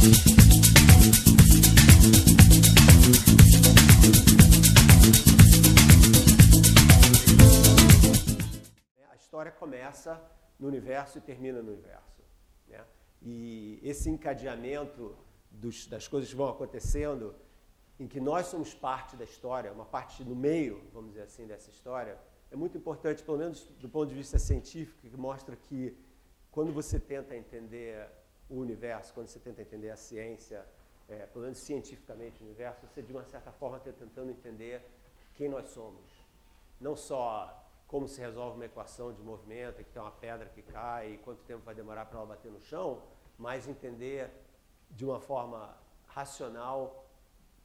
A história começa no universo e termina no universo, né? E esse encadeamento das coisas que vão acontecendo, em que nós somos parte da história, uma parte no meio, vamos dizer assim, dessa história, é muito importante, pelo menos do ponto de vista científico, que mostra que quando você tenta entender o universo, quando você tenta entender a ciência, pelo menos cientificamente o universo, você de uma certa forma está tentando entender quem nós somos. Não só como se resolve uma equação de movimento, que tem uma pedra que cai e quanto tempo vai demorar para ela bater no chão, mas entender de uma forma racional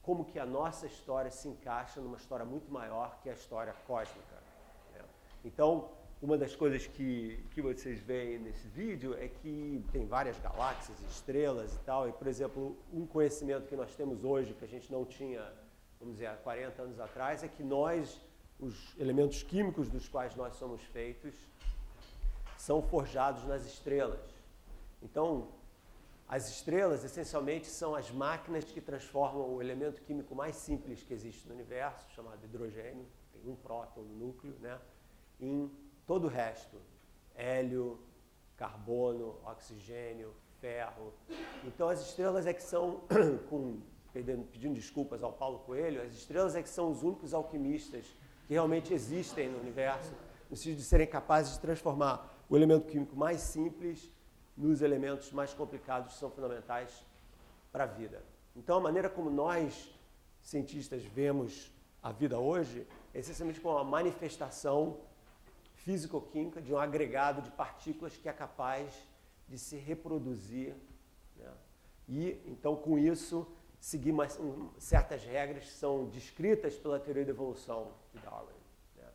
como que a nossa história se encaixa numa história muito maior que a história cósmica, né? Então, uma das coisas que vocês veem nesse vídeo é que tem várias galáxias, estrelas e tal, e, por exemplo, um conhecimento que nós temos hoje, que a gente não tinha, vamos dizer, há 40 anos atrás, é que os elementos químicos dos quais nós somos feitos, são forjados nas estrelas. Então, as estrelas, essencialmente, são as máquinas que transformam o elemento químico mais simples que existe no universo, chamado hidrogênio, tem um próton no núcleo, né, em todo o resto, hélio, carbono, oxigênio, ferro. Então, as estrelas é que são, pedindo desculpas ao Paulo Coelho, as estrelas é que são os únicos alquimistas que realmente existem no universo, no sentido de serem capazes de transformar o elemento químico mais simples nos elementos mais complicados que são fundamentais para a vida. Então, a maneira como nós, cientistas, vemos a vida hoje é essencialmente como uma manifestação físico-química de um agregado de partículas que é capaz de se reproduzir, né? E, então, com isso, seguir certas regras que são descritas pela teoria da evolução de Darwin, né?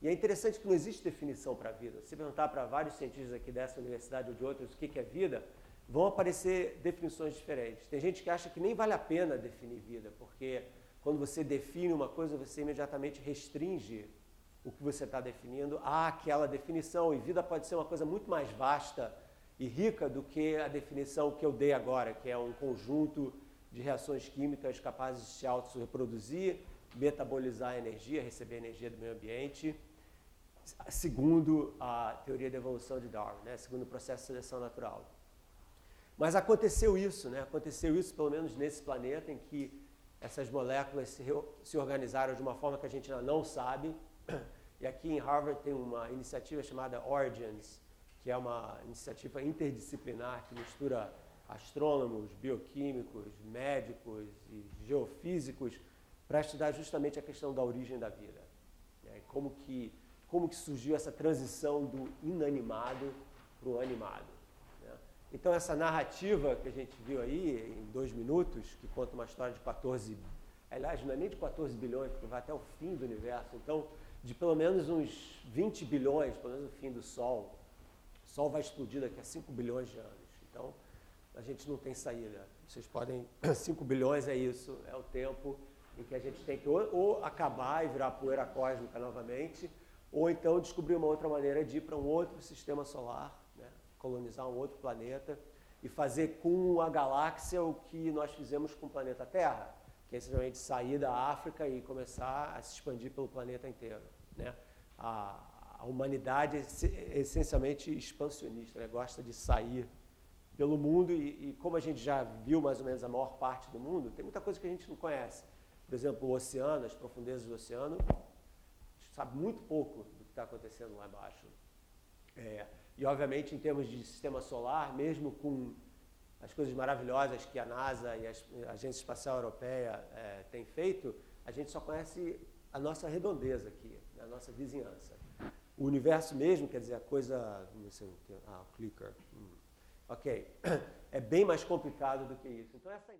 E é interessante que não existe definição para a vida. Se perguntar para vários cientistas aqui dessa universidade ou de outros o que é vida, vão aparecer definições diferentes. Tem gente que acha que nem vale a pena definir vida, porque quando você define uma coisa, você imediatamente restringe o que você está definindo àquela definição, e vida pode ser uma coisa muito mais vasta e rica do que a definição que eu dei agora, que é um conjunto de reações químicas capazes de se auto-reproduzir, metabolizar energia, receber energia do meio ambiente, segundo a teoria da evolução de Darwin, né? Segundo o processo de seleção natural. Mas aconteceu isso, né? Aconteceu isso pelo menos nesse planeta, em que essas moléculas se organizaram de uma forma que a gente ainda não sabe. E aqui em Harvard tem uma iniciativa chamada Origins, que é uma iniciativa interdisciplinar que mistura astrônomos, bioquímicos, médicos e geofísicos para estudar justamente a questão da origem da vida, né? Como que surgiu essa transição do inanimado para o animado, né? Então, essa narrativa que a gente viu aí, em 2 minutos, que conta uma história de 14... Aliás, não é nem de 14 bilhões, porque vai até o fim do universo. Então, de pelo menos uns 20 bilhões, pelo menos o fim do Sol. O Sol vai explodir daqui a 5 bilhões de anos. Então, a gente não tem saída. Vocês podem... 5 bilhões é isso, é o tempo em que a gente tem que ou acabar e virar poeira cósmica novamente, ou então descobrir uma outra maneira de ir para um outro sistema solar, né? Colonizar um outro planeta e fazer com a galáxia o que nós fizemos com o planeta Terra, que é simplesmente sair da África e começar a se expandir pelo planeta inteiro, né? A humanidade é essencialmente expansionista, né? Gosta de sair pelo mundo e como a gente já viu mais ou menos a maior parte do mundo, tem muita coisa que a gente não conhece. Por exemplo, o oceano, as profundezas do oceano, a gente sabe muito pouco do que está acontecendo lá embaixo. E, obviamente, em termos de sistema solar, mesmo com as coisas maravilhosas que a NASA e a Agência Espacial Europeia têm feito, a gente só conhece a nossa redondeza aqui, a nossa vizinhança. O universo mesmo, quer dizer, a coisa... o clicker. Ok. É bem mais complicado do que isso. Então, essa...